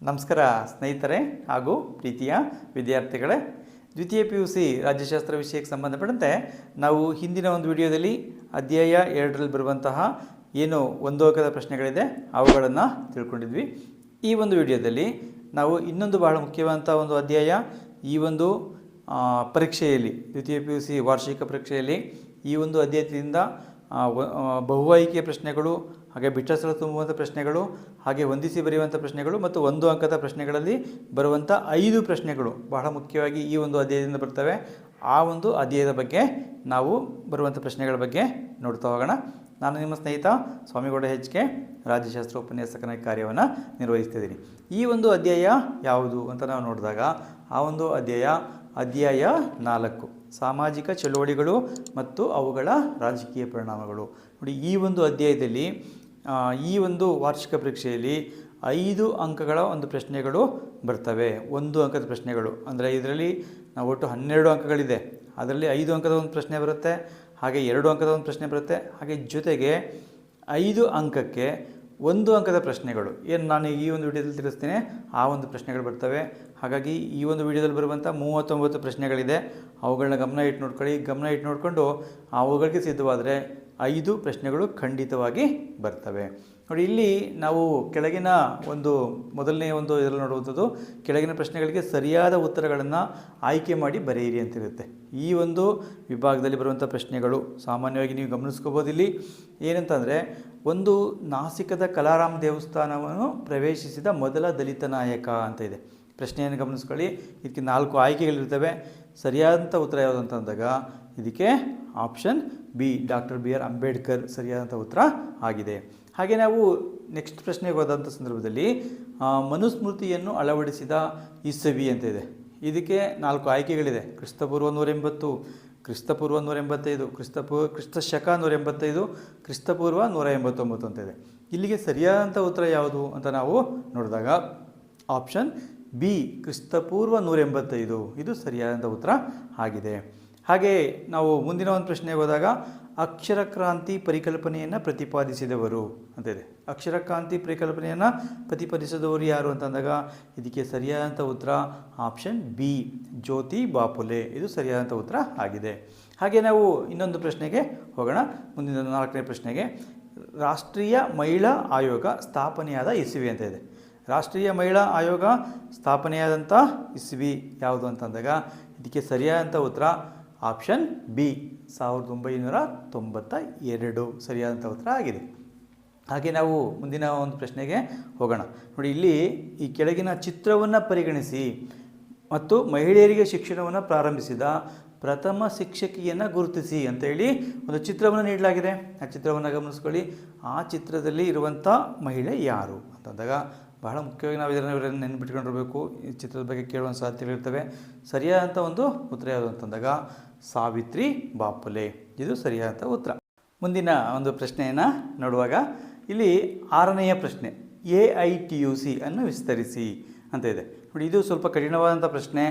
ನಮಸ್ಕಾರ ಸ್ನೇಹಿತರೆ ಹಾಗೂ ಪ್ರೀತಿಯ ವಿದ್ಯಾರ್ಥಿಗಳೇ. ದ್ವಿತೀಯ PUC ರಾಜ್ಯಶಾಸ್ತ್ರ ವಿಷಯಕ್ಕೆ ಸಂಬಂಧಪಟ್ಟಂತೆ ನಾವು ಹಿಂದಿನ ಒಂದು ವಿಡಿಯೋದಲ್ಲಿ ಅಧ್ಯಾಯ 2ರಲ್ಲಿ ಬರುವಂತಹ ಏನು ಒಂದು ಅಂಕದ ಪ್ರಶ್ನೆಗಳಿದೆ ಅವುಗಳನ್ನು ತಿಳ್ಕೊಂಡಿದ್ವಿ. ಈ ಒಂದು ವಿಡಿಯೋದಲ್ಲಿ ನಾವು ಇನ್ನೊಂದು ಬಹಳ ಮುಖ್ಯವಾದಂಥ ಒಂದು ಅಧ್ಯಾಯ, ಈ ಒಂದು ಪರೀಕ್ಷೆಯಲ್ಲಿ ದ್ವಿತೀಯ PUC ವಾರ್ಷಿಕ ಪರೀಕ್ಷೆಯಲ್ಲಿ ಈ ಒಂದು ಅಧ್ಯಾಯದಿಂದ ಬಹು ಆಯ್ಕೆಯ ಪ್ರಶ್ನೆಗಳು, ಹಾಗೆ ಬಿಟ್ಟ ಸ್ಥಳ ತುಂಬುವಂಥ ಪ್ರಶ್ನೆಗಳು, ಹಾಗೆ ಹೊಂದಿಸಿ ಬರೆಯುವಂಥ ಪ್ರಶ್ನೆಗಳು ಮತ್ತು ಒಂದು ಅಂಕದ ಪ್ರಶ್ನೆಗಳಲ್ಲಿ ಬರುವಂಥ 5 ಪ್ರಶ್ನೆಗಳು ಬಹಳ ಮುಖ್ಯವಾಗಿ ಈ ಒಂದು ಅಧ್ಯಾಯದಿಂದ ಬರ್ತವೆ. ಆ ಒಂದು ಅಧ್ಯಾಯದ ಬಗ್ಗೆ ನಾವು ಬರುವಂಥ ಪ್ರಶ್ನೆಗಳ ಬಗ್ಗೆ ನೋಡ್ತಾ ಹೋಗೋಣ. ನಾನು ನಿಮ್ಮ ಸ್ನೇಹಿತ ಸ್ವಾಮಿಗೌಡ HK, ರಾಜ್ಯಶಾಸ್ತ್ರ ಉಪನ್ಯಾಸಕನಾಗಿ ಕಾರ್ಯವನ್ನು ನಿರ್ವಹಿಸ್ತಿದ್ದೀನಿ. ಈ ಒಂದು ಅಧ್ಯಾಯ ಯಾವುದು ಅಂತ ನಾವು ನೋಡಿದಾಗ ಆ ಒಂದು ಅಧ್ಯಾಯ 4 ಸಾಮಾಜಿಕ ಚಳುವಳಿಗಳು ಮತ್ತು ಅವುಗಳ ರಾಜಕೀಯ ಪರಿಣಾಮಗಳು. ನೋಡಿ, ಈ ಒಂದು ಅಧ್ಯಾಯದಲ್ಲಿ ಈ ಒಂದು ವಾರ್ಷಿಕ ಪರೀಕ್ಷೆಯಲ್ಲಿ 5 ಅಂಕಗಳ ಒಂದು ಪ್ರಶ್ನೆಗಳು ಬರ್ತವೆ. ಒಂದು ಅಂಕದ ಪ್ರಶ್ನೆಗಳು ಅಂದರೆ ಇದರಲ್ಲಿ ನಾವು ಒಟ್ಟು 12 ಅಂಕಗಳಿದೆ. ಅದರಲ್ಲಿ 5 ಅಂಕದ ಒಂದು ಪ್ರಶ್ನೆ ಬರುತ್ತೆ, ಹಾಗೆ 2 ಅಂಕದ ಒಂದು ಪ್ರಶ್ನೆ ಬರುತ್ತೆ, ಹಾಗೆ ಜೊತೆಗೆ 5 ಅಂಕಕ್ಕೆ 1 ಅಂಕದ ಪ್ರಶ್ನೆಗಳು ಏನು ನಾನು ಈ ಒಂದು ವಿಡಿಯೋದಲ್ಲಿ ತಿಳಿಸ್ತೇನೆ ಆ ಒಂದು ಪ್ರಶ್ನೆಗಳು ಬರ್ತವೆ. ಹಾಗಾಗಿ ಈ ಒಂದು ವಿಡಿಯೋದಲ್ಲಿ ಬರುವಂಥ 39 ಪ್ರಶ್ನೆಗಳಿದೆ. ಅವುಗಳನ್ನ ಗಮನ ಇಟ್ಟು ನೋಡಿಕೊಂಡು ಅವುಗಳಿಗೆ ಸಿದ್ಧವಾದರೆ 5 ಪ್ರಶ್ನೆಗಳು ಖಂಡಿತವಾಗಿ ಬರ್ತವೆ. ನೋಡಿ, ಇಲ್ಲಿ ನಾವು ಕೆಳಗಿನ ಒಂದು ಮೊದಲನೇ ಒಂದು ಇದರಲ್ಲಿ ನೋಡುವಂಥದ್ದು ಕೆಳಗಿನ ಪ್ರಶ್ನೆಗಳಿಗೆ ಸರಿಯಾದ ಉತ್ತರಗಳನ್ನು ಆಯ್ಕೆ ಮಾಡಿ ಬರೆಯಿರಿ ಅಂತಿರುತ್ತೆ. ಈ ಒಂದು ವಿಭಾಗದಲ್ಲಿ ಬರುವಂಥ ಪ್ರಶ್ನೆಗಳು ಸಾಮಾನ್ಯವಾಗಿ ನೀವು ಗಮನಿಸ್ಕೋಬೋದು. ಇಲ್ಲಿ ಏನಂತಂದರೆ, ಒಂದು ನಾಸಿಕದ ಕಲಾರಾಮ್ ದೇವಸ್ಥಾನವನ್ನು ಪ್ರವೇಶಿಸಿದ ಮೊದಲ ದಲಿತ ನಾಯಕ ಅಂತ ಇದೆ. ಪ್ರಶ್ನೆಯನ್ನು ಗಮನಿಸ್ಕೊಳ್ಳಿ. ಇದಕ್ಕೆ 4 ಆಯ್ಕೆಗಳಿರ್ತವೆ. ಸರಿಯಾದಂಥ ಉತ್ತರ ಯಾವುದು ಅಂತಂದಾಗ ಇದಕ್ಕೆ option B doctor BR Ambedkar ಸರಿಯಾದಂಥ ಉತ್ತರ ಆಗಿದೆ. ಹಾಗೆ ನಾವು ನೆಕ್ಸ್ಟ್ ಪ್ರಶ್ನೆಗೆ ಹೋದಂಥ ಸಂದರ್ಭದಲ್ಲಿ ಮನುಸ್ಮೃತಿಯನ್ನು ಅಳವಡಿಸಿದ ಇಸವಿ ಅಂತ ಇದೆ. ಇದಕ್ಕೆ 4 ಆಯ್ಕೆಗಳಿದೆ. ಕ್ರಿಸ್ತಪೂರ್ವ 180, ಕ್ರಿಸ್ತಪೂರ್ವ 185, ಕ್ರಿಸ್ತಶಕ 185, ಕ್ರಿಸ್ತಪೂರ್ವ 189 ಅಂತ ಇದೆ. ಇಲ್ಲಿಗೆ ಸರಿಯಾದಂಥ ಉತ್ತರ ಯಾವುದು ಅಂತ ನಾವು ನೋಡಿದಾಗ ಆಪ್ಷನ್ ಬಿ ಕ್ರಿಸ್ತಪೂರ್ವ 185 ಇದು ಸರಿಯಾದಂಥ ಉತ್ತರ ಆಗಿದೆ. ಹಾಗೆ ನಾವು ಮುಂದಿನ ಒಂದು ಪ್ರಶ್ನೆಗೆ ಹೋದಾಗ ಅಕ್ಷರ ಕ್ರಾಂತಿ ಪರಿಕಲ್ಪನೆಯನ್ನು ಪ್ರತಿಪಾದಿಸಿದವರು ಅಂತಿದೆ. ಅಕ್ಷರ ಕ್ರಾಂತಿ ಪರಿಕಲ್ಪನೆಯನ್ನು ಪ್ರತಿಪಾದಿಸಿದವರು ಯಾರು ಅಂತಂದಾಗ ಇದಕ್ಕೆ ಸರಿಯಾದಂಥ ಉತ್ತರ ಆಪ್ಷನ್ ಬಿ ಜ್ಯೋತಿ ಬಾಪುಲೆ ಇದು ಸರಿಯಾದಂಥ ಉತ್ತರ ಆಗಿದೆ. ಹಾಗೆ ನಾವು ಇನ್ನೊಂದು ಪ್ರಶ್ನೆಗೆ ಹೋಗೋಣ. ಮುಂದಿನ 4ನೇ ಪ್ರಶ್ನೆಗೆ ರಾಷ್ಟ್ರೀಯ ಮಹಿಳಾ ಆಯೋಗ ಸ್ಥಾಪನೆಯಾದ ಇಸವಿ ಅಂತ ಇದೆ. ರಾಷ್ಟ್ರೀಯ ಮಹಿಳಾ ಆಯೋಗ ಸ್ಥಾಪನೆಯಾದಂಥ ಇಸವಿ ಯಾವುದು ಅಂತಂದಾಗ ಇದಕ್ಕೆ ಸರಿಯಾದಂಥ ಉತ್ತರ ಆಪ್ಷನ್ ಬಿ 1992 ಸರಿಯಾದಂಥ ಉತ್ತರ ಆಗಿದೆ. ಹಾಗೆ ನಾವು ಮುಂದಿನ ಒಂದು ಪ್ರಶ್ನೆಗೆ ಹೋಗೋಣ. ನೋಡಿ, ಇಲ್ಲಿ ಈ ಕೆಳಗಿನ ಚಿತ್ರವನ್ನು ಪರಿಗಣಿಸಿ ಮತ್ತು ಮಹಿಳೆಯರಿಗೆ ಶಿಕ್ಷಣವನ್ನು ಪ್ರಾರಂಭಿಸಿದ ಪ್ರಥಮ ಶಿಕ್ಷಕಿಯನ್ನು ಗುರುತಿಸಿ ಅಂತೇಳಿ ಒಂದು ಚಿತ್ರವನ್ನು ನೀಡಲಾಗಿದೆ. ಆ ಚಿತ್ರವನ್ನು ಗಮನಿಸ್ಕೊಳ್ಳಿ. ಆ ಚಿತ್ರದಲ್ಲಿ ಇರುವಂಥ ಮಹಿಳೆ ಯಾರು ಅಂತಂದಾಗ ಬಹಳ ಮುಖ್ಯವಾಗಿ ನಾವು ಇದನ್ನು ನೆನ್ಪಿಟ್ಕೊಂಡಿರಬೇಕು. ಈ ಚಿತ್ರದ ಬಗ್ಗೆ ಕೇಳುವಂಥ ಸಾಧ್ಯತೆಗಳಿರ್ತವೆ. ಸರಿಯಾದಂಥ ಒಂದು ಉತ್ತರ ಯಾವುದು ಅಂತಂದಾಗ ಸಾವಿತ್ರಿ ಬಾಪುಲೆ ಇದು ಸರಿಯಾದಂಥ ಉತ್ತರ. ಮುಂದಿನ ಒಂದು ಪ್ರಶ್ನೆಯನ್ನು ನೋಡುವಾಗ ಇಲ್ಲಿ 6ನೆಯ ಪ್ರಶ್ನೆ AITUC ಅನ್ನು ವಿಸ್ತರಿಸಿ ಅಂತ ಇದೆ. ನೋಡಿ, ಇದು ಸ್ವಲ್ಪ ಕಠಿಣವಾದಂಥ ಪ್ರಶ್ನೆ,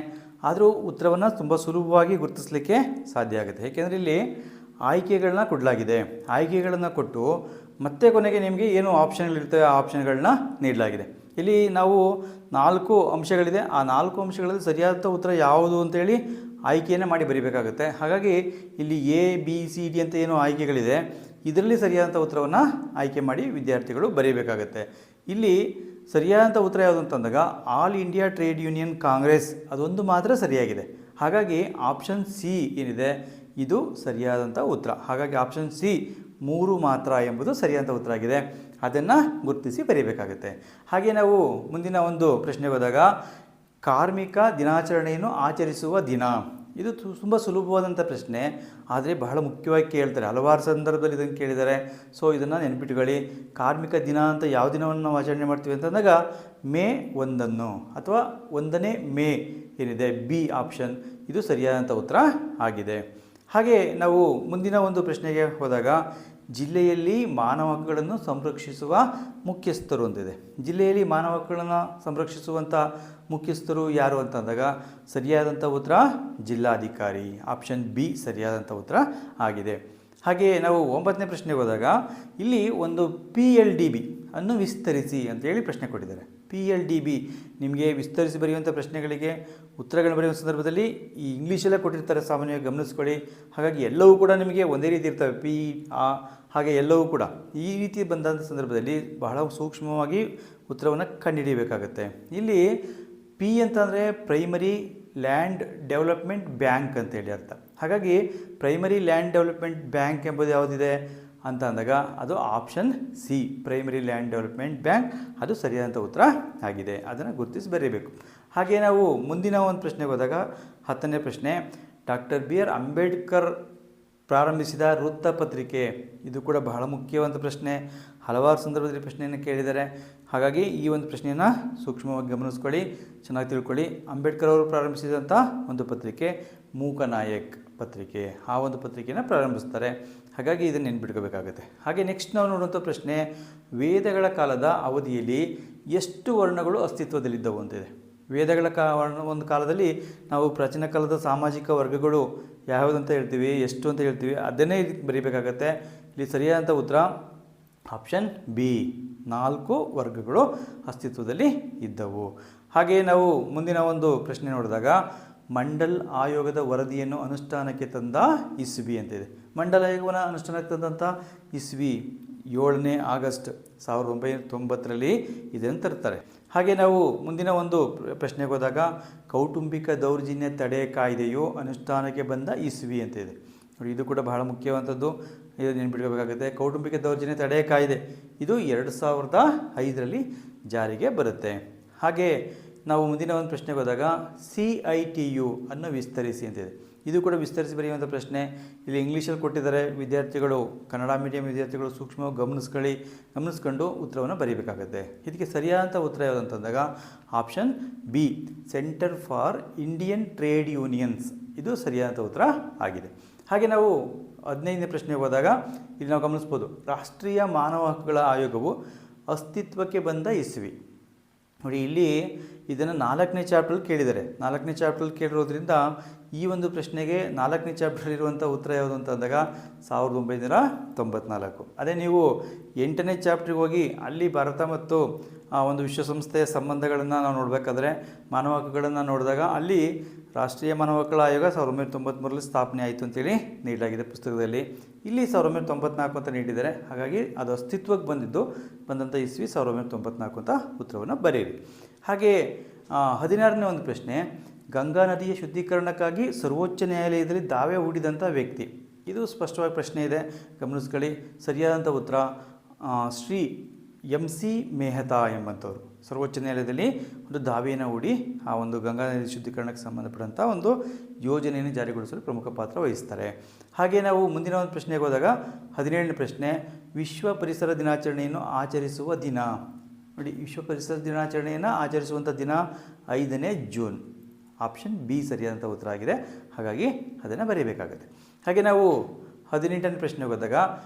ಆದರೂ ಉತ್ತರವನ್ನು ತುಂಬ ಸುಲಭವಾಗಿ ಗುರುತಿಸಲಿಕ್ಕೆ ಸಾಧ್ಯ ಆಗುತ್ತೆ. ಏಕೆಂದರೆ ಇಲ್ಲಿ ಆಯ್ಕೆಗಳನ್ನ ಕೊಡಲಾಗಿದೆ. ಆಯ್ಕೆಗಳನ್ನು ಕೊಟ್ಟು ಮತ್ತೆ ಕೊನೆಗೆ ನಿಮಗೆ ಏನು ಆಪ್ಷನ್ಗಳಿರ್ತವೆ ಆ ಆಪ್ಷನ್ಗಳನ್ನ ನೀಡಲಾಗಿದೆ. ಇಲ್ಲಿ ನಾವು 4 ಅಂಶಗಳಿದೆ. ಆ 4 ಅಂಶಗಳಲ್ಲಿ ಸರಿಯಾದ ಉತ್ತರ ಯಾವುದು ಅಂತೇಳಿ ಆಯ್ಕೆಯನ್ನು ಮಾಡಿ ಬರೀಬೇಕಾಗುತ್ತೆ. ಹಾಗಾಗಿ ಇಲ್ಲಿ ABCD ಅಂತ ಏನು ಆಯ್ಕೆಗಳಿದೆ ಇದರಲ್ಲಿ ಸರಿಯಾದಂಥ ಉತ್ತರವನ್ನು ಆಯ್ಕೆ ಮಾಡಿ ವಿದ್ಯಾರ್ಥಿಗಳು ಬರೀಬೇಕಾಗತ್ತೆ. ಇಲ್ಲಿ ಸರಿಯಾದಂಥ ಉತ್ತರ ಯಾವುದು ಅಂತಂದಾಗ all India trade Union Congress ಅದೊಂದು ಮಾತ್ರ ಸರಿಯಾಗಿದೆ. ಹಾಗಾಗಿ ಆಪ್ಷನ್ ಸಿ ಏನಿದೆ ಇದು ಸರಿಯಾದಂಥ ಉತ್ತರ. ಹಾಗಾಗಿ ಆಪ್ಷನ್ ಸಿ 3 ಮಾತ್ರ ಎಂಬುದು ಸರಿಯಾದಂಥ ಉತ್ತರ ಆಗಿದೆ. ಅದನ್ನು ಗುರುತಿಸಿ ಬರೀಬೇಕಾಗುತ್ತೆ. ಹಾಗೆ ನಾವು ಮುಂದಿನ ಒಂದು ಪ್ರಶ್ನೆಗೆ ಹೋದಾಗ ಕಾರ್ಮಿಕ ದಿನಾಚರಣೆಯನ್ನು ಆಚರಿಸುವ ದಿನ ಇದು ತುಂಬ ಸುಲಭವಾದಂಥ ಪ್ರಶ್ನೆ, ಆದರೆ ಬಹಳ ಮುಖ್ಯವಾಗಿ ಕೇಳ್ತಾರೆ. ಹಲವಾರು ಸಂದರ್ಭದಲ್ಲಿ ಇದನ್ನು ಕೇಳಿದ್ದಾರೆ. ಸೊ ಇದನ್ನು ನೆನ್ಪಿಟ್ಕೊಳ್ಳಿ. ಕಾರ್ಮಿಕ ದಿನ ಅಂತ ಯಾವ ದಿನವನ್ನು ನಾವು ಆಚರಣೆ ಮಾಡ್ತೀವಿ ಅಂತಂದಾಗ ಮೇ 1 ಅಥವಾ 1ನೇ ಮೇ ಏನಿದೆ ಬಿ ಆಪ್ಷನ್ ಇದು ಸರಿಯಾದಂಥ ಉತ್ತರ ಆಗಿದೆ. ಹಾಗೆ ನಾವು ಮುಂದಿನ ಒಂದು ಪ್ರಶ್ನೆಗೆ ಹೋದಾಗ ಜಿಲ್ಲೆಯಲ್ಲಿ ಮಾನವ ಹಕ್ಕುಗಳನ್ನು ಸಂರಕ್ಷಿಸುವ ಮುಖ್ಯಸ್ಥರು ಅಂತಿದೆ. ಜಿಲ್ಲೆಯಲ್ಲಿ ಮಾನವ ಹಕ್ಕುಗಳನ್ನು ಸಂರಕ್ಷಿಸುವಂಥ ಮುಖ್ಯಸ್ಥರು ಯಾರು ಅಂತಂದಾಗ ಸರಿಯಾದಂಥ ಉತ್ತರ ಜಿಲ್ಲಾಧಿಕಾರಿ ಆಪ್ಷನ್ ಬಿ ಸರಿಯಾದಂಥ ಉತ್ತರ ಆಗಿದೆ. ಹಾಗೆ ನಾವು 9ನೇ ಪ್ರಶ್ನೆಗೆ ಹೋದಾಗ ಇಲ್ಲಿ ಒಂದು PLDB ಅನ್ನು ವಿಸ್ತರಿಸಿ ಅಂತೇಳಿ ಪ್ರಶ್ನೆ ಕೊಟ್ಟಿದ್ದಾರೆ. PLDB ನಿಮಗೆ ವಿಸ್ತರಿಸಿ ಬರೆಯುವಂಥ ಪ್ರಶ್ನೆಗಳಿಗೆ ಉತ್ತರಗಳನ್ನು ಬರೆಯುವ ಸಂದರ್ಭದಲ್ಲಿ ಈ ಇಂಗ್ಲೀಷಲ್ಲೇ ಕೊಟ್ಟಿರ್ತಾರೆ, ಸಾಮಾನ್ಯವಾಗಿ ಗಮನಿಸ್ಕೊಳ್ಳಿ. ಹಾಗಾಗಿ ಎಲ್ಲವೂ ಕೂಡ ನಿಮಗೆ ಒಂದೇ ರೀತಿ ಇರ್ತವೆ, ಹಾಗೆ ಎಲ್ಲವೂ ಕೂಡ ಈ ರೀತಿ ಬಂದಂಥ ಸಂದರ್ಭದಲ್ಲಿ ಬಹಳ ಸೂಕ್ಷ್ಮವಾಗಿ ಉತ್ತರವನ್ನು ಕಂಡುಹಿಡಿಯಬೇಕಾಗತ್ತೆ. ಇಲ್ಲಿ P ಅಂತಂದರೆ ಪ್ರೈಮರಿ ಲ್ಯಾಂಡ್ ಡೆವಲಪ್ಮೆಂಟ್ ಬ್ಯಾಂಕ್ ಅಂತೇಳಿ ಅರ್ಥ. ಹಾಗಾಗಿ ಪ್ರೈಮರಿ ಲ್ಯಾಂಡ್ ಡೆವಲಪ್ಮೆಂಟ್ ಬ್ಯಾಂಕ್ ಎಂಬುದು ಯಾವುದಿದೆ ಅಂತ ಅಂದಾಗ ಅದು option C, primary land development bank, ಅದು ಸರಿಯಾದಂಥ ಉತ್ತರ ಆಗಿದೆ. ಅದನ್ನು ಗುರುತಿಸಿ ಬರೀಬೇಕು. ಹಾಗೆ ನಾವು ಮುಂದಿನ ಒಂದು ಪ್ರಶ್ನೆಗೆ ಹೋದಾಗ 10ನೇ ಪ್ರಶ್ನೆ, ಡಾಕ್ಟರ್ BR ಅಂಬೇಡ್ಕರ್ ಪ್ರಾರಂಭಿಸಿದ ವೃತ್ತಪತ್ರಿಕೆ. ಇದು ಕೂಡ ಬಹಳ ಮುಖ್ಯವಾದ ಪ್ರಶ್ನೆ, ಹಲವಾರು ಸಂದರ್ಭದಲ್ಲಿ ಪ್ರಶ್ನೆಯನ್ನು ಕೇಳಿದ್ದಾರೆ. ಹಾಗಾಗಿ ಈ ಒಂದು ಪ್ರಶ್ನೆಯನ್ನು ಸೂಕ್ಷ್ಮವಾಗಿ ಗಮನಿಸ್ಕೊಳ್ಳಿ, ಚೆನ್ನಾಗಿ ತಿಳ್ಕೊಳ್ಳಿ. ಅಂಬೇಡ್ಕರ್ ಅವರು ಪ್ರಾರಂಭಿಸಿದಂಥ ಒಂದು ಪತ್ರಿಕೆ ಮೂಕನಾಯಕ್ ಪತ್ರಿಕೆ, ಆ ಒಂದು ಪತ್ರಿಕೆಯನ್ನು ಪ್ರಾರಂಭಿಸ್ತಾರೆ. ಹಾಗಾಗಿ ಇದನ್ನು ನೆನ್ಪಿಟ್ಕೋಬೇಕಾಗುತ್ತೆ. ಹಾಗೆ ನೆಕ್ಸ್ಟ್ ನಾವು ನೋಡುವಂಥ ಪ್ರಶ್ನೆ, ವೇದಗಳ ಕಾಲದ ಅವಧಿಯಲ್ಲಿ ಎಷ್ಟು ವರ್ಣಗಳು ಅಸ್ತಿತ್ವದಲ್ಲಿದ್ದವು ಅಂತಿದೆ. ವೇದಗಳ ಒಂದು ಕಾಲದಲ್ಲಿ ನಾವು ಪ್ರಾಚೀನ ಕಾಲದ ಸಾಮಾಜಿಕ ವರ್ಗಗಳು ಯಾವುದಂತ ಹೇಳ್ತೀವಿ, ಎಷ್ಟು ಅಂತ ಹೇಳ್ತೀವಿ, ಅದನ್ನೇ ಬರೀಬೇಕಾಗತ್ತೆ. ಇಲ್ಲಿ ಸರಿಯಾದಂಥ ಉತ್ತರ ಆಪ್ಷನ್ ಬಿ, 4 ವರ್ಗಗಳು ಅಸ್ತಿತ್ವದಲ್ಲಿ ಇದ್ದವು. ಹಾಗೆಯೇ ನಾವು ಮುಂದಿನ ಒಂದು ಪ್ರಶ್ನೆ ನೋಡಿದಾಗ, ಮಂಡಲ್ ಆಯೋಗದ ವರದಿಯನ್ನು ಅನುಷ್ಠಾನಕ್ಕೆ ತಂದ ಇಸ್ವಿ ಅಂತಿದೆ. ಮಂಡಲ್ ಆಯೋಗವನ್ನು ಅನುಷ್ಠಾನಕ್ಕೆ ತಂದಂಥ ಇಸ್ವಿ 7ನೇ ಆಗಸ್ಟ್ 1990ರಲ್ಲಿ ಇದನ್ನು ತರ್ತಾರೆ. ಹಾಗೆ ನಾವು ಮುಂದಿನ ಒಂದು ಪ್ರಶ್ನೆಗೆ ಹೋದಾಗ, ಕೌಟುಂಬಿಕ ದೌರ್ಜನ್ಯ ತಡೆ ಕಾಯ್ದೆಯು ಅನುಷ್ಠಾನಕ್ಕೆ ಬಂದ ಇಸ್ವಿ ಅಂತಿದೆ. ನೋಡಿ, ಇದು ಕೂಡ ಬಹಳ ಮುಖ್ಯವಾದಂಥದ್ದು, ಇದು ನೆನ್ಪಿಟ್ಕೋಬೇಕಾಗುತ್ತೆ. ಕೌಟುಂಬಿಕ ದೌರ್ಜನ್ಯ ತಡೆ ಕಾಯ್ದೆ ಇದು 2005ರಲ್ಲಿ ಜಾರಿಗೆ ಬರುತ್ತೆ. ಹಾಗೆ ನಾವು ಮುಂದಿನ ಒಂದು ಪ್ರಶ್ನೆಗೆ ಹೋದಾಗ, CITU ಅನ್ನು ವಿಸ್ತರಿಸಿ ಅಂತಿದೆ. ಇದು ಕೂಡ ವಿಸ್ತರಿಸಿ ಬರೆಯುವಂಥ ಪ್ರಶ್ನೆ. ಇಲ್ಲಿ ಇಂಗ್ಲೀಷಲ್ಲಿ ಕೊಟ್ಟಿದ್ದಾರೆ, ವಿದ್ಯಾರ್ಥಿಗಳು ಕನ್ನಡ ಮೀಡಿಯಂ ವಿದ್ಯಾರ್ಥಿಗಳು ಸೂಕ್ಷ್ಮವಾಗಿ ಗಮನಿಸ್ಕೊಂಡು ಉತ್ತರವನ್ನು ಬರೀಬೇಕಾಗುತ್ತೆ. ಇದಕ್ಕೆ ಸರಿಯಾದಂಥ ಉತ್ತರ ಯಾವುದಂತಂದಾಗ option B, Centre for Indian Trade Unions, ಇದು ಸರಿಯಾದಂಥ ಉತ್ತರ ಆಗಿದೆ. ಹಾಗೆ ನಾವು 15ನೇ ಪ್ರಶ್ನೆಗೆ ಹೋದಾಗ ಇಲ್ಲಿ ನಾವು ಗಮನಿಸ್ಬೋದು, ರಾಷ್ಟ್ರೀಯ ಮಾನವ ಹಕ್ಕುಗಳ ಆಯೋಗವು ಅಸ್ತಿತ್ವಕ್ಕೆ ಬಂದ ಇಸ್ವಿ. ನೋಡಿ, ಇಲ್ಲಿ ಇದನ್ನು 4ನೇ ಚಾಪ್ಟ್ರಲ್ಲಿ ಕೇಳಿದ್ದಾರೆ. 4ನೇ ಚಾಪ್ಟ್ರಲ್ಲಿ ಕೇಳಿರೋದ್ರಿಂದ ಈ ಒಂದು ಪ್ರಶ್ನೆಗೆ 4ನೇ ಚಾಪ್ಟ್ರಲ್ಲಿರುವಂಥ ಉತ್ತರ ಯಾವುದು ಅಂತ ಅಂದಾಗ 1994. ಅದೇ ನೀವು 8ನೇ ಚಾಪ್ಟ್ರಿಗೆ ಹೋಗಿ ಅಲ್ಲಿ ಭಾರತ ಮತ್ತು ಒಂದು ವಿಶ್ವಸಂಸ್ಥೆಯ ಸಂಬಂಧಗಳನ್ನು ನಾವು ನೋಡಬೇಕಾದ್ರೆ, ಮಾನವ ಹಕ್ಕುಗಳನ್ನು ನೋಡಿದಾಗ ಅಲ್ಲಿ ರಾಷ್ಟ್ರೀಯ ಮಾನವ ಹಕ್ಕುಗಳ ಆಯೋಗ 1993ರಲ್ಲಿ ಸ್ಥಾಪನೆ ಆಯಿತು ಅಂತೇಳಿ ನೀಡಲಾಗಿದೆ ಪುಸ್ತಕದಲ್ಲಿ. ಇಲ್ಲಿ 1994 ಅಂತ ನೀಡಿದ್ದಾರೆ. ಹಾಗಾಗಿ ಅದು ಅಸ್ತಿತ್ವಕ್ಕೆ ಬಂದಂಥ ಇಸ್ವಿ 1994 ಅಂತ ಉತ್ತರವನ್ನು ಬರೆಯಿರಿ. ಹಾಗೆ 16ನೇ ಒಂದು ಪ್ರಶ್ನೆ, ಗಂಗಾ ನದಿಯ ಶುದ್ಧೀಕರಣಕ್ಕಾಗಿ ಸರ್ವೋಚ್ಚ ನ್ಯಾಯಾಲಯದಲ್ಲಿ ದಾವೆ ಹೂಡಿದಂಥ ವ್ಯಕ್ತಿ. ಇದು ಸ್ಪಷ್ಟವಾಗಿ ಪ್ರಶ್ನೆ ಇದೆ, ಗಮನಿಸ್ಕೊಳ್ಳಿ. ಸರಿಯಾದಂಥ ಉತ್ತರ ಶ್ರೀ MC ಮೆಹ್ತಾ ಎಂಬಂಥವ್ರು ಸರ್ವೋಚ್ಚ ನ್ಯಾಯಾಲಯದಲ್ಲಿ ಒಂದು ದಾವೆಯನ್ನು ಹೂಡಿ ಆ ಒಂದು ಗಂಗಾ ನದಿ ಶುದ್ಧೀಕರಣಕ್ಕೆ ಸಂಬಂಧಪಟ್ಟಂಥ ಒಂದು ಯೋಜನೆಯನ್ನು ಜಾರಿಗೊಳಿಸಲು ಪ್ರಮುಖ ಪಾತ್ರ ವಹಿಸ್ತಾರೆ. ಹಾಗೆ ನಾವು ಮುಂದಿನ ಒಂದು ಪ್ರಶ್ನೆಗೆ ಹೋದಾಗ 17ನೇ ಪ್ರಶ್ನೆ, ವಿಶ್ವ ಪರಿಸರ ದಿನಾಚರಣೆಯನ್ನು ಆಚರಿಸುವ ದಿನ. ನೋಡಿ, ವಿಶ್ವ ಪರಿಸರ ದಿನಾಚರಣೆಯನ್ನು ಆಚರಿಸುವಂಥ ದಿನ 5ನೇ ಜೂನ್. ಆಪ್ಷನ್ ಬಿ ಸರಿಯಾದಂಥ ಉತ್ತರ ಆಗಿದೆ. ಹಾಗಾಗಿ ಅದನ್ನು ಬರೀಬೇಕಾಗುತ್ತೆ. ಹಾಗೆ ನಾವು 18ನೇ ಪ್ರಶ್ನೆಗೆ ಹೋದಾಗ,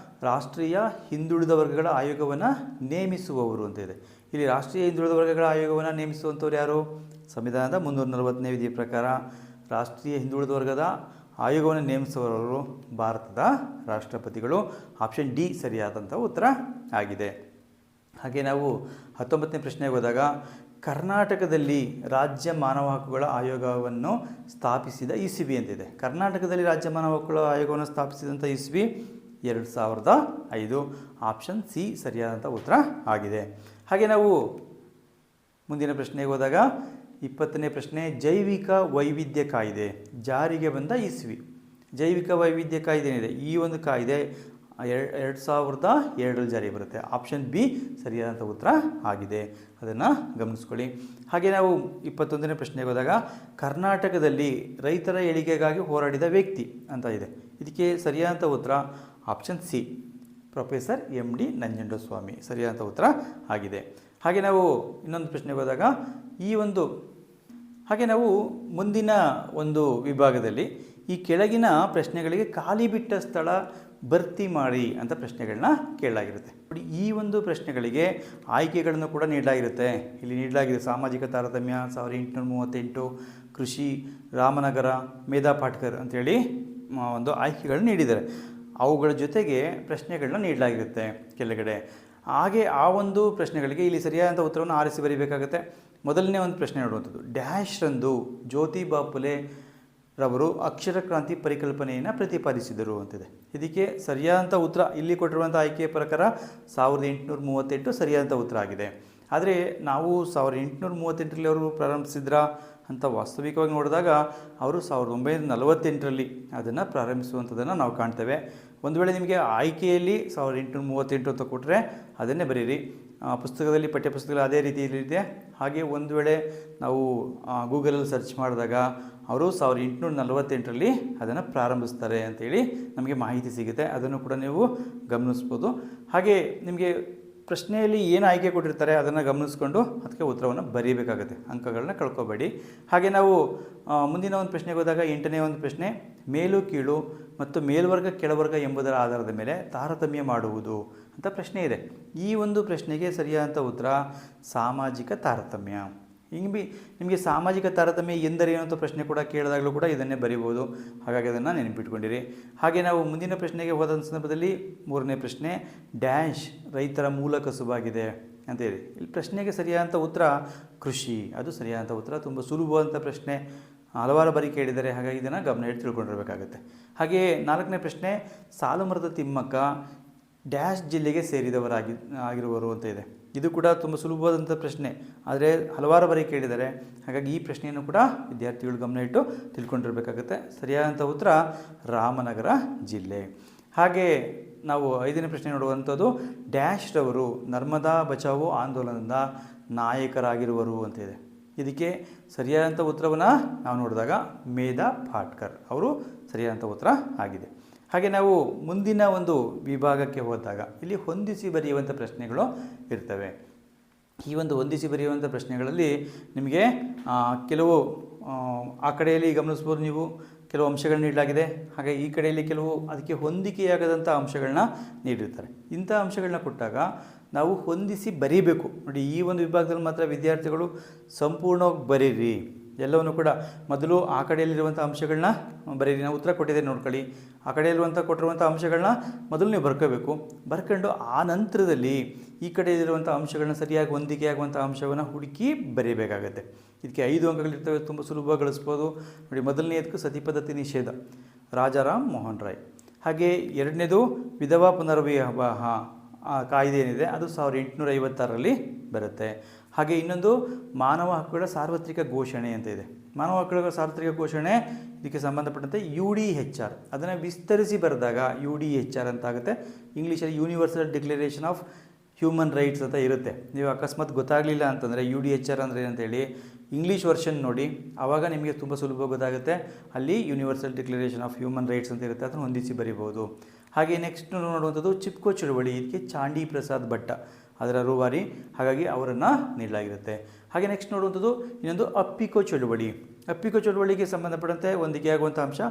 ರಾಷ್ಟ್ರೀಯ ಹಿಂದುಳಿದ ವರ್ಗಗಳ ಆಯೋಗವನ್ನು ನೇಮಿಸುವವರು ಅಂತ ಇದೆ. ಇಲ್ಲಿ ರಾಷ್ಟ್ರೀಯ ಹಿಂದುಳಿದ ವರ್ಗಗಳ ಆಯೋಗವನ್ನು ನೇಮಿಸುವಂಥವ್ರು ಯಾರು? ಸಂವಿಧಾನದ 340ನೇ ವಿಧಿ ಪ್ರಕಾರ ರಾಷ್ಟ್ರೀಯ ಹಿಂದುಳಿದ ವರ್ಗದ ಆಯೋಗವನ್ನು ನೇಮಿಸುವವರು ಭಾರತದ ರಾಷ್ಟ್ರಪತಿಗಳು. ಆಪ್ಷನ್ ಡಿ ಸರಿಯಾದಂಥ ಉತ್ತರ ಆಗಿದೆ. ಹಾಗೆ ನಾವು 19ನೇ ಪ್ರಶ್ನೆಗೆ ಹೋದಾಗ, ಕರ್ನಾಟಕದಲ್ಲಿ ರಾಜ್ಯ ಮಾನವ ಹಕ್ಕುಗಳ ಆಯೋಗವನ್ನು ಸ್ಥಾಪಿಸಿದ ಇಸ್ವಿ ಅಂತಿದೆ. ಕರ್ನಾಟಕದಲ್ಲಿ ರಾಜ್ಯ ಮಾನವ ಹಕ್ಕುಗಳ ಆಯೋಗವನ್ನು ಸ್ಥಾಪಿಸಿದಂಥ ಇಸ್ವಿ 2005. ಆಪ್ಷನ್ ಸಿ ಸರಿಯಾದಂಥ ಉತ್ತರ ಆಗಿದೆ. ಹಾಗೆ ನಾವು ಮುಂದಿನ ಪ್ರಶ್ನೆಗೆ ಹೋದಾಗ 20ನೇ ಪ್ರಶ್ನೆ, ಜೈವಿಕ ವೈವಿಧ್ಯ ಕಾಯ್ದೆ ಜಾರಿಗೆ ಬಂದ ಇಸ್ವಿ. ಜೈವಿಕ ವೈವಿಧ್ಯ ಕಾಯ್ದೆ ಏನಿದೆ, ಈ ಒಂದು ಕಾಯ್ದೆ 2002ರಲ್ಲಿ ಜಾರಿಗೆ ಬರುತ್ತೆ. ಆಪ್ಷನ್ ಬಿ ಸರಿಯಾದಂಥ ಉತ್ತರ ಆಗಿದೆ. ಅದನ್ನು ಗಮನಿಸ್ಕೊಳ್ಳಿ. ಹಾಗೆ ನಾವು 21ನೇ ಪ್ರಶ್ನೆಗೆ ಹೋದಾಗ, ಕರ್ನಾಟಕದಲ್ಲಿ ರೈತರ ಏಳಿಗೆಗಾಗಿ ಹೋರಾಡಿದ ವ್ಯಕ್ತಿ ಅಂತ ಇದೆ. ಇದಕ್ಕೆ ಸರಿಯಾದಂಥ ಉತ್ತರ option C, professor MD Nanjundaswamy ಸರಿಯಾದಂಥ ಉತ್ತರ ಆಗಿದೆ. ಹಾಗೆ ನಾವು ಇನ್ನೊಂದು ಪ್ರಶ್ನೆಗೆ ಹೋದಾಗ ನಾವು ಮುಂದಿನ ಒಂದು ವಿಭಾಗದಲ್ಲಿ ಈ ಕೆಳಗಿನ ಪ್ರಶ್ನೆಗಳಿಗೆ ಖಾಲಿ ಬಿಟ್ಟ ಸ್ಥಳ ಭರ್ತಿ ಮಾಡಿ ಅಂತ ಪ್ರಶ್ನೆಗಳನ್ನ ಕೇಳಲಾಗಿರುತ್ತೆ. ನೋಡಿ, ಈ ಒಂದು ಪ್ರಶ್ನೆಗಳಿಗೆ ಆಯ್ಕೆಗಳನ್ನು ಕೂಡ ನೀಡಲಾಗಿರುತ್ತೆ. ಇಲ್ಲಿ ನೀಡಲಾಗಿದೆ ಸಾಮಾಜಿಕ ತಾರತಮ್ಯ 1838, ಕೃಷಿ, ರಾಮನಗರ, ಮೇಧಾ ಪಾಟ್ಕರ್ ಅಂಥೇಳಿ ಒಂದು ಆಯ್ಕೆಗಳನ್ನ ನೀಡಿದ್ದಾರೆ. ಅವುಗಳ ಜೊತೆಗೆ ಪ್ರಶ್ನೆಗಳನ್ನ ನೀಡಲಾಗಿರುತ್ತೆ ಕೆಳಗಡೆ. ಹಾಗೆ ಆ ಒಂದು ಪ್ರಶ್ನೆಗಳಿಗೆ ಇಲ್ಲಿ ಸರಿಯಾದಂಥ ಉತ್ತರವನ್ನು ಆರಿಸಿ ಬರೀಬೇಕಾಗುತ್ತೆ. ಮೊದಲನೇ ಒಂದು ಪ್ರಶ್ನೆ ನೋಡುವಂಥದ್ದು, ಡ್ಯಾಶ್ ರಂದು ಜ್ಯೋತಿಬಾ ಫುಲೆ ರವರು ಅಕ್ಷರ ಕ್ರಾಂತಿ ಪರಿಕಲ್ಪನೆಯನ್ನು ಪ್ರತಿಪಾದಿಸಿದರು ಅಂತಿದೆ. ಇದಕ್ಕೆ ಸರಿಯಾದಂಥ ಉತ್ತರ ಇಲ್ಲಿ ಕೊಟ್ಟಿರುವಂಥ ಆಯ್ಕೆಯ ಪ್ರಕಾರ 1838 ಸರಿಯಾದಂಥ ಉತ್ತರ ಆಗಿದೆ. ಆದರೆ ನಾವು 1838ರಲ್ಲಿ ಅವರು ಪ್ರಾರಂಭಿಸಿದ್ರಾ ಅಂತ ವಾಸ್ತವಿಕವಾಗಿ ನೋಡಿದಾಗ ಅವರು 1948ರಲ್ಲಿ ಅದನ್ನು ಪ್ರಾರಂಭಿಸುವಂಥದ್ದನ್ನು ನಾವು ಕಾಣ್ತೇವೆ. ಒಂದು ವೇಳೆ ನಿಮಗೆ ಆಯ್ಕೆಯಲ್ಲಿ 1838 ಅಂತ ಕೊಟ್ಟರೆ ಅದನ್ನೇ ಬರೀರಿ, ಪುಸ್ತಕದಲ್ಲಿ ಪಠ್ಯಪುಸ್ತಕದಲ್ಲಿ ಅದೇ ರೀತಿಯಲ್ಲಿದೆ. ಹಾಗೆ ಒಂದು ವೇಳೆ ನಾವು ಗೂಗಲಲ್ಲಿ ಸರ್ಚ್ ಮಾಡಿದಾಗ ಅವರು 1848ರಲ್ಲಿ ಅದನ್ನು ಪ್ರಾರಂಭಿಸ್ತಾರೆ ಅಂಥೇಳಿ ನಮಗೆ ಮಾಹಿತಿ ಸಿಗುತ್ತೆ. ಅದನ್ನು ಕೂಡ ನೀವು ಗಮನಿಸ್ಬೋದು. ಹಾಗೆ ನಿಮಗೆ ಪ್ರಶ್ನೆಯಲ್ಲಿ ಏನು ಆಯ್ಕೆ ಕೊಟ್ಟಿರ್ತಾರೆ ಅದನ್ನು ಗಮನಿಸ್ಕೊಂಡು ಅದಕ್ಕೆ ಉತ್ತರವನ್ನು ಬರೀಬೇಕಾಗುತ್ತೆ, ಅಂಕಗಳನ್ನ ಕಳ್ಕೊಬೇಡಿ. ಹಾಗೆ ನಾವು ಮುಂದಿನ ಒಂದು ಪ್ರಶ್ನೆಗೆ ಹೋದಾಗ 8ನೇ ಒಂದು ಪ್ರಶ್ನೆ, ಮೇಲು ಕೀಳು ಮತ್ತು ಮೇಲ್ವರ್ಗ ಕೆಳವರ್ಗ ಎಂಬುದರ ಆಧಾರದ ಮೇಲೆ ತಾರತಮ್ಯ ಮಾಡುವುದು ಅಂತ ಪ್ರಶ್ನೆ ಇದೆ. ಈ ಒಂದು ಪ್ರಶ್ನೆಗೆ ಸರಿಯಾದಂಥ ಉತ್ತರ ಸಾಮಾಜಿಕ ತಾರತಮ್ಯ. ನಿಮಗೆ ಸಾಮಾಜಿಕ ತಾರತಮ್ಯ ಎಂದರೇನು ಅಂತ ಪ್ರಶ್ನೆ ಕೂಡ ಕೇಳಿದಾಗಲೂ ಕೂಡ ಇದನ್ನೇ ಬರೀಬೋದು, ಹಾಗಾಗಿ ಅದನ್ನು ನೆನಪಿಟ್ಕೊಂಡಿರಿ. ಹಾಗೆ ನಾವು ಮುಂದಿನ ಪ್ರಶ್ನೆಗೆ ಹೋದ ಸಂದರ್ಭದಲ್ಲಿ 3ನೇ ಪ್ರಶ್ನೆ, ಡ್ಯಾಶ್ ರೈತರ ಮೂಲ ಕಸುಬಾಗಿದೆ ಅಂತೇಳಿ. ಇಲ್ಲಿ ಪ್ರಶ್ನೆಗೆ ಸರಿಯಾದಂಥ ಉತ್ತರ ಕೃಷಿ, ಅದು ಸರಿಯಾದಂಥ ಉತ್ತರ. ತುಂಬ ಸುಲಭವಾದಂಥ ಪ್ರಶ್ನೆ, ಹಲವಾರು ಬಾರಿ ಕೇಳಿದ್ದಾರೆ, ಹಾಗಾಗಿ ಇದನ್ನು ಗಮನ ಇಟ್ಟು ತಿಳ್ಕೊಂಡಿರಬೇಕಾಗುತ್ತೆ. ಹಾಗೆ 4ನೇ ಪ್ರಶ್ನೆ, ಸಾಲುಮರದ ತಿಮ್ಮಕ್ಕ ಡ್ಯಾಶ್ ಜಿಲ್ಲೆಗೆ ಆಗಿರುವರು ಅಂತ ಇದೆ. ಇದು ಕೂಡ ತುಂಬ ಸುಲಭವಾದಂಥ ಪ್ರಶ್ನೆ, ಆದರೆ ಹಲವಾರು ಬಾರಿ ಕೇಳಿದ್ದಾರೆ, ಹಾಗಾಗಿ ಈ ಪ್ರಶ್ನೆಯನ್ನು ಕೂಡ ವಿದ್ಯಾರ್ಥಿಗಳು ಗಮನ ಇಟ್ಟು ತಿಳ್ಕೊಂಡಿರಬೇಕಾಗುತ್ತೆ. ಸರಿಯಾದಂಥ ಉತ್ತರ ರಾಮನಗರ ಜಿಲ್ಲೆ. ಹಾಗೆ ನಾವು 5ನೇ ಪ್ರಶ್ನೆ ನೋಡುವಂಥದ್ದು, ಡ್ಯಾಶ್ ರವರು ನರ್ಮದಾ ಬಚಾವೋ ಆಂದೋಲನದ ನಾಯಕರಾಗಿರುವರು ಅಂತ ಇದೆ. ಇದಕ್ಕೆ ಸರಿಯಾದಂಥ ಉತ್ತರವನ್ನು ನಾವು ನೋಡಿದಾಗ ಮೇಧಾ ಪಾಟ್ಕರ್ ಅವರು ಸರಿಯಾದಂಥ ಉತ್ತರ ಆಗಿದೆ. ಹಾಗೆ ನಾವು ಮುಂದಿನ ಒಂದು ವಿಭಾಗಕ್ಕೆ ಹೋದಾಗ ಇಲ್ಲಿ ಹೊಂದಿಸಿ ಬರೆಯುವಂಥ ಪ್ರಶ್ನೆಗಳು ಇರ್ತವೆ. ಈ ಒಂದು ಹೊಂದಿಸಿ ಬರೆಯುವಂಥ ಪ್ರಶ್ನೆಗಳಲ್ಲಿ ನಿಮಗೆ ಕೆಲವು ಆ ಕಡೆಯಲ್ಲಿ ಗಮನಿಸ್ಬೋದು, ನೀವು ಕೆಲವು ಅಂಶಗಳನ್ನ ನೀಡಲಾಗಿದೆ, ಹಾಗೆ ಈ ಕಡೆಯಲ್ಲಿ ಕೆಲವು ಅದಕ್ಕೆ ಹೊಂದಿಕೆಯಾಗದಂಥ ಅಂಶಗಳನ್ನ ನೀಡಿರ್ತಾರೆ. ಇಂಥ ಅಂಶಗಳನ್ನ ಕೊಟ್ಟಾಗ ನಾವು ಹೊಂದಿಸಿ ಬರೀಬೇಕು. ನೋಡಿ, ಈ ಒಂದು ವಿಭಾಗದಲ್ಲಿ ಮಾತ್ರ ವಿದ್ಯಾರ್ಥಿಗಳು ಸಂಪೂರ್ಣವಾಗಿ ಬರೀರಿ, ಎಲ್ಲವನ್ನು ಕೂಡ ಮೊದಲು ಆ ಕಡೆಯಲ್ಲಿರುವಂಥ ಅಂಶಗಳನ್ನ ಬರೀರಿ. ನಾವು ಉತ್ತರ ಕೊಟ್ಟಿದ್ದೇನೆ ನೋಡ್ಕೊಳ್ಳಿ, ಆ ಕಡೆಯಲ್ಲಿರುವಂಥ ಕೊಟ್ಟಿರುವಂಥ ಅಂಶಗಳನ್ನ ಮೊದಲು ನೀವು ಬರ್ಕೋಬೇಕು. ಬರ್ಕೊಂಡು ಆ ನಂತರದಲ್ಲಿ ಈ ಕಡೆಯಲ್ಲಿರುವಂಥ ಅಂಶಗಳನ್ನ ಸರಿಯಾಗಿ ಹೊಂದಿಕೆಯಾಗುವಂಥ ಅಂಶವನ್ನು ಹುಡುಕಿ ಬರೀಬೇಕಾಗತ್ತೆ. ಇದಕ್ಕೆ 5 ಅಂಕಗಳಿರ್ತವೆ, ತುಂಬ ಸುಲಭವಾಗಿ ಗಳಿಸ್ಬೋದು. ನೋಡಿ, ಮೊದಲನೆಯದಕ್ಕೂ ಸತಿ ಪದ್ಧತಿ ನಿಷೇಧ, ರಾಜಾರಾಮ್ ಮೋಹನ್ ರಾಯ್. ಹಾಗೆ 2ನೇದು ವಿಧವಾ ಪುನರ್ವಿವಾಹ ಕಾಯ್ದೆ ಏನಿದೆ ಅದು 1856ರಲ್ಲಿ ಬರುತ್ತೆ. ಹಾಗೆ ಇನ್ನೊಂದು ಮಾನವ ಹಕ್ಕುಗಳ ಸಾರ್ವತ್ರಿಕ ಘೋಷಣೆ ಅಂತ ಇದೆ. ಮಾನವ ಹಕ್ಕುಗಳ ಸಾರ್ವತ್ರಿಕ ಘೋಷಣೆ ಇದಕ್ಕೆ ಸಂಬಂಧಪಟ್ಟಂತೆ UDHR, ಅದನ್ನು ವಿಸ್ತರಿಸಿ ಬರೆದಾಗ UDHR ಅಂತ ಆಗುತ್ತೆ. ಇಂಗ್ಲೀಷಲ್ಲಿ universal declaration of human rights ಅಂತ ಇರುತ್ತೆ. ನೀವು ಅಕಸ್ಮಾತ್ ಗೊತ್ತಾಗಲಿಲ್ಲ ಅಂತಂದರೆ UDHR ಅಂದರೆ ಏನಂತೇಳಿ ಇಂಗ್ಲೀಷ್ ವರ್ಷನ್ ನೋಡಿ, ಆವಾಗ ನಿಮಗೆ ತುಂಬ ಸುಲಭ ಗೊತ್ತಾಗುತ್ತೆ. ಅಲ್ಲಿ universal declaration of human rights ಅಂತ ಇರುತ್ತೆ, ಅದನ್ನು ಹೊಂದಿಸಿ ಬರೀಬೋದು. ಹಾಗೆ ನೆಕ್ಸ್ಟ್ ನೋಡುವಂಥದ್ದು ಚಿಪ್ಕೋ ಚಳುವಳಿ, ಇದಕ್ಕೆ ಚಾಂಡಿ ಪ್ರಸಾದ್ ಭಟ್ಟ ಅದರ ರೂವಾರಿ, ಹಾಗಾಗಿ ಅವರನ್ನು ನೀಡಲಾಗಿರುತ್ತೆ. ಹಾಗೆ ನೆಕ್ಸ್ಟ್ ನೋಡುವಂಥದ್ದು ಇನ್ನೊಂದು ಅಪ್ಪಿಕೋ ಚಳುವಳಿ. ಅಪ್ಪಿಕೋ ಚಳುವಳಿಗೆ ಸಂಬಂಧಪಟ್ಟಂತೆ ಹೊಂದಿಕೆಯಾಗುವಂಥ ಅಂಶ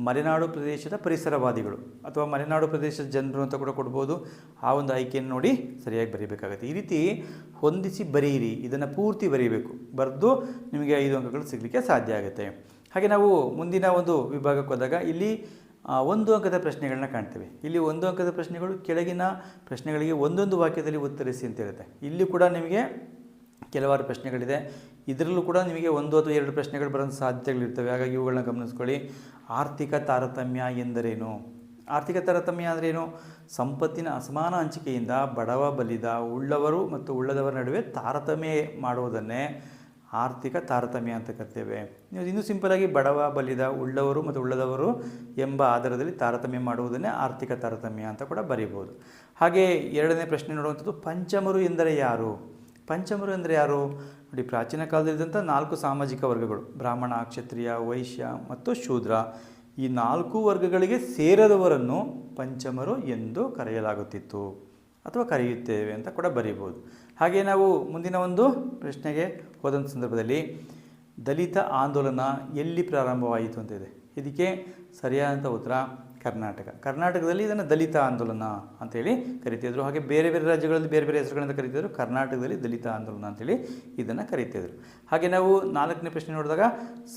ಮಲೆನಾಡು ಪ್ರದೇಶದ ಪರಿಸರವಾದಿಗಳು ಅಥವಾ ಮಲೆನಾಡು ಪ್ರದೇಶದ ಜನರು ಅಂತ ಕೂಡ ಕೊಡ್ಬೋದು. ಆ ಒಂದು ಆಯ್ಕೆಯನ್ನು ನೋಡಿ ಸರಿಯಾಗಿ ಬರೀಬೇಕಾಗುತ್ತೆ. ಈ ರೀತಿ ಹೊಂದಿಸಿ ಬರೀರಿ, ಇದನ್ನು ಪೂರ್ತಿ ಬರೀಬೇಕು, ಬರೆದು ನಿಮಗೆ 5 ಅಂಕಗಳು ಸಿಗಲಿಕ್ಕೆ ಸಾಧ್ಯ ಆಗುತ್ತೆ. ಹಾಗೆ ನಾವು ಮುಂದಿನ ಒಂದು ವಿಭಾಗಕ್ಕೆ ಹೋದಾಗ ಇಲ್ಲಿ 1 ಅಂಕದ ಪ್ರಶ್ನೆಗಳನ್ನ ಕಾಣ್ತೇವೆ. ಇಲ್ಲಿ 1 ಅಂಕದ ಪ್ರಶ್ನೆಗಳು ಕೆಳಗಿನ ಪ್ರಶ್ನೆಗಳಿಗೆ ಒಂದೊಂದು ವಾಕ್ಯದಲ್ಲಿ ಉತ್ತರಿಸಿ ಅಂತ ಇರುತ್ತೆ. ಇಲ್ಲಿ ಕೂಡ ನಿಮಗೆ ಕೆಲವಾರು ಪ್ರಶ್ನೆಗಳಿದೆ, ಇದರಲ್ಲೂ ಕೂಡ ನಿಮಗೆ 1 ಅಥವಾ 2 ಪ್ರಶ್ನೆಗಳು ಬರೋಂಥ ಸಾಧ್ಯತೆಗಳಿರ್ತವೆ, ಹಾಗಾಗಿ ಇವುಗಳನ್ನ ಗಮನಿಸ್ಕೊಳ್ಳಿ. ಆರ್ಥಿಕ ತಾರತಮ್ಯ ಎಂದರೇನು? ಆರ್ಥಿಕ ತಾರತಮ್ಯ ಅಂದ್ರೇನು? ಸಂಪತ್ತಿನ ಅಸಮಾನ ಹಂಚಿಕೆಯಿಂದ ಬಡವ ಬಲಿದ, ಉಳ್ಳವರು ಮತ್ತು ಉಳ್ಳದವರ ನಡುವೆ ತಾರತಮ್ಯ ಮಾಡುವುದನ್ನೇ ಆರ್ಥಿಕ ತಾರತಮ್ಯ ಅಂತ ಕರಿತೇವೆ. ನೀವು ಇನ್ನೂ ಸಿಂಪಲಾಗಿ ಬಡವ ಬಲಿದ, ಉಳ್ಳವರು ಮತ್ತು ಉಳ್ಳದವರು ಎಂಬ ಆಧಾರದಲ್ಲಿ ತಾರತಮ್ಯ ಮಾಡುವುದನ್ನೇ ಆರ್ಥಿಕ ತಾರತಮ್ಯ ಅಂತ ಕೂಡ ಬರೀಬೋದು. ಹಾಗೆ 2ನೇ ಪ್ರಶ್ನೆ ನೋಡುವಂಥದ್ದು ಪಂಚಮರು ಎಂದರೆ ಯಾರು? ಪಂಚಮರು ಅಂದರೆ ಯಾರು? ನೋಡಿ, ಪ್ರಾಚೀನ ಕಾಲದಲ್ಲಿದ್ದಂಥ 4 ಸಾಮಾಜಿಕ ವರ್ಗಗಳು, ಬ್ರಾಹ್ಮಣ, ಕ್ಷತ್ರಿಯ, ವೈಶ್ಯ ಮತ್ತು ಶೂದ್ರ. ಈ 4 ವರ್ಗಗಳಿಗೆ ಸೇರದವರನ್ನು ಪಂಚಮರು ಎಂದು ಕರೆಯಲಾಗುತ್ತಿತ್ತು ಅಥವಾ ಕರೆಯುತ್ತೇವೆ ಅಂತ ಕೂಡ ಬರೀಬೋದು. ಹಾಗೆ ನಾವು ಮುಂದಿನ ಒಂದು ಪ್ರಶ್ನೆಗೆ ಹೋದಂಥ ಸಂದರ್ಭದಲ್ಲಿ ದಲಿತ ಆಂದೋಲನ ಎಲ್ಲಿ ಪ್ರಾರಂಭವಾಯಿತು ಅಂತ ಇದೆ. ಇದಕ್ಕೆ ಸರಿಯಾದಂಥ ಉತ್ತರ ಕರ್ನಾಟಕ. ಕರ್ನಾಟಕದಲ್ಲಿ ಇದನ್ನು ದಲಿತ ಆಂದೋಲನ ಅಂತೇಳಿ ಕರಿತಿದ್ರು. ಹಾಗೆ ಬೇರೆ ಬೇರೆ ರಾಜ್ಯಗಳಲ್ಲಿ ಬೇರೆ ಬೇರೆ ಹೆಸರುಗಳಿಂದ ಕರಿತಿದ್ರು. ಕರ್ನಾಟಕದಲ್ಲಿ ದಲಿತ ಆಂದೋಲನ ಅಂತೇಳಿ ಇದನ್ನು ಕರೀತಿದ್ರು. ಹಾಗೆ ನಾವು 4ನೇ ಪ್ರಶ್ನೆ ನೋಡಿದಾಗ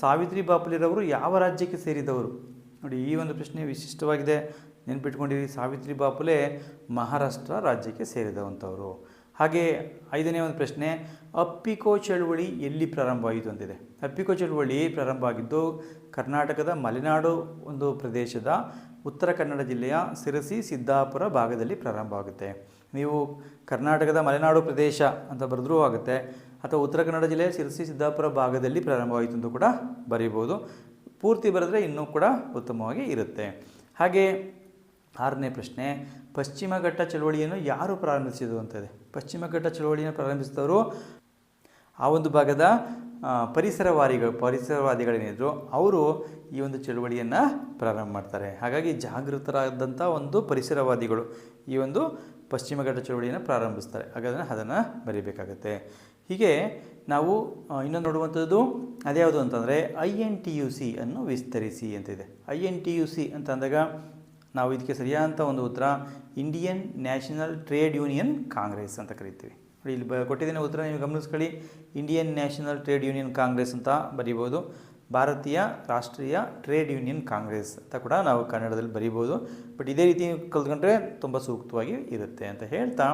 ಸಾವಿತ್ರಿ ಬಾಪುಲೆರವರು ಯಾವ ರಾಜ್ಯಕ್ಕೆ ಸೇರಿದವರು? ನೋಡಿ, ಈ ಒಂದು ಪ್ರಶ್ನೆ ವಿಶಿಷ್ಟವಾಗಿದೆ, ನೆನ್ಪಿಟ್ಕೊಂಡಿರಿ, ಸಾವಿತ್ರಿಬಾಯಿ ಫುಲೆ ಮಹಾರಾಷ್ಟ್ರ ರಾಜ್ಯಕ್ಕೆ ಸೇರಿದಂಥವರು. ಹಾಗೆ 5ನೇ ಒಂದು ಪ್ರಶ್ನೆ, ಅಪ್ಪಿಕೋ ಚಳುವಳಿ ಎಲ್ಲಿ ಪ್ರಾರಂಭವಾಯಿತು ಅಂತಿದೆ. ಅಪ್ಪಿಕೋ ಚಳುವಳಿ ಪ್ರಾರಂಭ ಆಗಿದ್ದು ಕರ್ನಾಟಕದ ಮಲೆನಾಡು ಒಂದು ಪ್ರದೇಶದ ಉತ್ತರ ಕನ್ನಡ ಜಿಲ್ಲೆಯ ಶಿರಸಿ ಸಿದ್ದಾಪುರ ಭಾಗದಲ್ಲಿ ಪ್ರಾರಂಭ ಆಗುತ್ತೆ. ನೀವು ಕರ್ನಾಟಕದ ಮಲೆನಾಡು ಪ್ರದೇಶ ಅಂತ ಬರೆದ್ರೂ ಆಗುತ್ತೆ, ಅಥವಾ ಉತ್ತರ ಕನ್ನಡ ಜಿಲ್ಲೆಯ ಶಿರಸಿ ಸಿದ್ದಾಪುರ ಭಾಗದಲ್ಲಿ ಪ್ರಾರಂಭವಾಯಿತು ಅಂತ ಕೂಡ ಬರೀಬೋದು. ಪೂರ್ತಿ ಬರೆದ್ರೆ ಇನ್ನೂ ಕೂಡ ಉತ್ತಮವಾಗಿ ಇರುತ್ತೆ. ಹಾಗೆ 6ನೇ ಪ್ರಶ್ನೆ, ಪಶ್ಚಿಮ ಘಟ್ಟ ಚಳವಳಿಯನ್ನು ಯಾರು ಪ್ರಾರಂಭಿಸಿದರು ಅಂತಿದೆ. ಪಶ್ಚಿಮ ಘಟ್ಟ ಚಳವಳಿಯನ್ನು ಪ್ರಾರಂಭಿಸಿದವರು ಆ ಒಂದು ಭಾಗದ ಪರಿಸರವಾದಿಗಳೇನಿದ್ರು ಅವರು ಈ ಒಂದು ಚಳುವಳಿಯನ್ನು ಪ್ರಾರಂಭ ಮಾಡ್ತಾರೆ. ಹಾಗಾಗಿ ಜಾಗೃತರಾದಂಥ ಒಂದು ಪರಿಸರವಾದಿಗಳು ಈ ಒಂದು ಪಶ್ಚಿಮ ಘಟ್ಟ ಚಳುವಳಿಯನ್ನು ಪ್ರಾರಂಭಿಸ್ತಾರೆ. ಹಾಗಾದರೆ ಅದನ್ನು ಬರೀಬೇಕಾಗತ್ತೆ. ಹೀಗೆ ನಾವು ಇನ್ನೊಂದು ನೋಡುವಂಥದ್ದು ಅದ್ಯಾವುದು ಅಂತಂದರೆ INTUC ಅನ್ನು ವಿಸ್ತರಿಸಿ ಅಂತಿದೆ. INTUC ಅಂತ ಅಂದಾಗ ನಾವು ಇದಕ್ಕೆ ಸರಿಯಾದಂಥ ಒಂದು ಉತ್ತರ Indian National Trade Union Congress ಅಂತ ಕರಿತೀವಿ. ನೋಡಿ, ಇಲ್ಲಿ ಕೊಟ್ಟಿದ್ದೇನೆ ಉತ್ತರ, ನೀವು ಗಮನಿಸ್ಕೊಳ್ಳಿ. Indian National Trade Union Congress ಅಂತ ಬರೀಬೋದು. ಭಾರತೀಯ ರಾಷ್ಟ್ರೀಯ ಟ್ರೇಡ್ ಯೂನಿಯನ್ ಕಾಂಗ್ರೆಸ್ ಅಂತ ಕೂಡ ನಾವು ಕನ್ನಡದಲ್ಲಿ ಬರೀಬೋದು. ಬಟ್ ಇದೇ ರೀತಿ ಕಲ್ತ್ಕೊಂಡ್ರೆ ತುಂಬ ಸೂಕ್ತವಾಗಿ ಇರುತ್ತೆ ಅಂತ ಹೇಳ್ತಾ,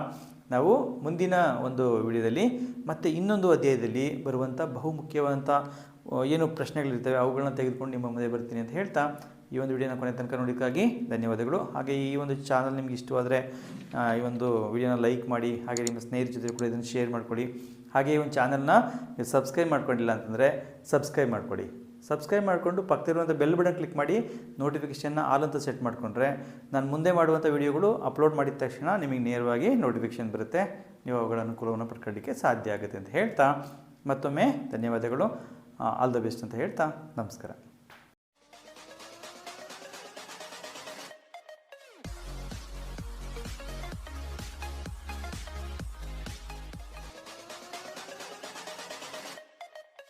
ನಾವು ಮುಂದಿನ ಒಂದು ವಿಡಿಯೋದಲ್ಲಿ ಮತ್ತು ಇನ್ನೊಂದು ಅಧ್ಯಾಯದಲ್ಲಿ ಬರುವಂಥ ಬಹುಮುಖ್ಯವಾದಂಥ ಏನು ಪ್ರಶ್ನೆಗಳಿರ್ತವೆ ಅವುಗಳನ್ನ ತೆಗೆದುಕೊಂಡು ನಿಮ್ಮ ಮುಂದೆ ಬರ್ತೀನಿ ಅಂತ ಹೇಳ್ತಾ, ಈ ಒಂದು ವಿಡಿಯೋನ ಕೊನೆ ತನಕ ನೋಡೋದಕ್ಕಾಗಿ ಧನ್ಯವಾದಗಳು. ಹಾಗೆ ಈ ಒಂದು ಚಾನಲ್ ನಿಮ್ಗೆ ಇಷ್ಟವಾದರೆ ಈ ಒಂದು ವಿಡಿಯೋನ ಲೈಕ್ ಮಾಡಿ, ಹಾಗೆ ನಿಮ್ಮ ಸ್ನೇಹಿತರ ಜೊತೆ ಕೂಡ ಇದನ್ನು ಶೇರ್ ಮಾಡಿಕೊಡಿ. ಹಾಗೆ ಈ ಒಂದು ಚಾನಲ್ನ ನೀವು ಸಬ್ಸ್ಕ್ರೈಬ್ ಮಾಡ್ಕೊಂಡಿಲ್ಲ ಅಂತಂದರೆ ಸಬ್ಸ್ಕ್ರೈಬ್ ಮಾಡಿಕೊಡಿ. ಸಬ್ಸ್ಕ್ರೈಬ್ ಮಾಡಿಕೊಂಡು ಪಕ್ಕದಲ್ಲಿರುವಂಥ ಬೆಲ್ ಬಟನ್ ಕ್ಲಿಕ್ ಮಾಡಿ ನೋಟಿಫಿಕೇಷನ್ನ ಆಲ್ ಅಂತ ಸೆಟ್ ಮಾಡಿಕೊಂಡ್ರೆ ನಾನು ಮುಂದೆ ಮಾಡುವಂಥ ವಿಡಿಯೋಗಳು ಅಪ್ಲೋಡ್ ಮಾಡಿದ ತಕ್ಷಣ ನಿಮಗೆ ನೇರವಾಗಿ ನೋಟಿಫಿಕೇಷನ್ ಬರುತ್ತೆ. ನೀವು ಅವುಗಳ ಅನುಕೂಲವನ್ನು ಪಡ್ಕೊಳ್ಳಿಕ್ಕೆ ಸಾಧ್ಯ ಆಗುತ್ತೆ ಅಂತ ಹೇಳ್ತಾ, ಮತ್ತೊಮ್ಮೆ ಧನ್ಯವಾದಗಳು. ಆಲ್ ದ ಬೆಸ್ಟ್ ಅಂತ ಹೇಳ್ತಾ ನಮಸ್ಕಾರ.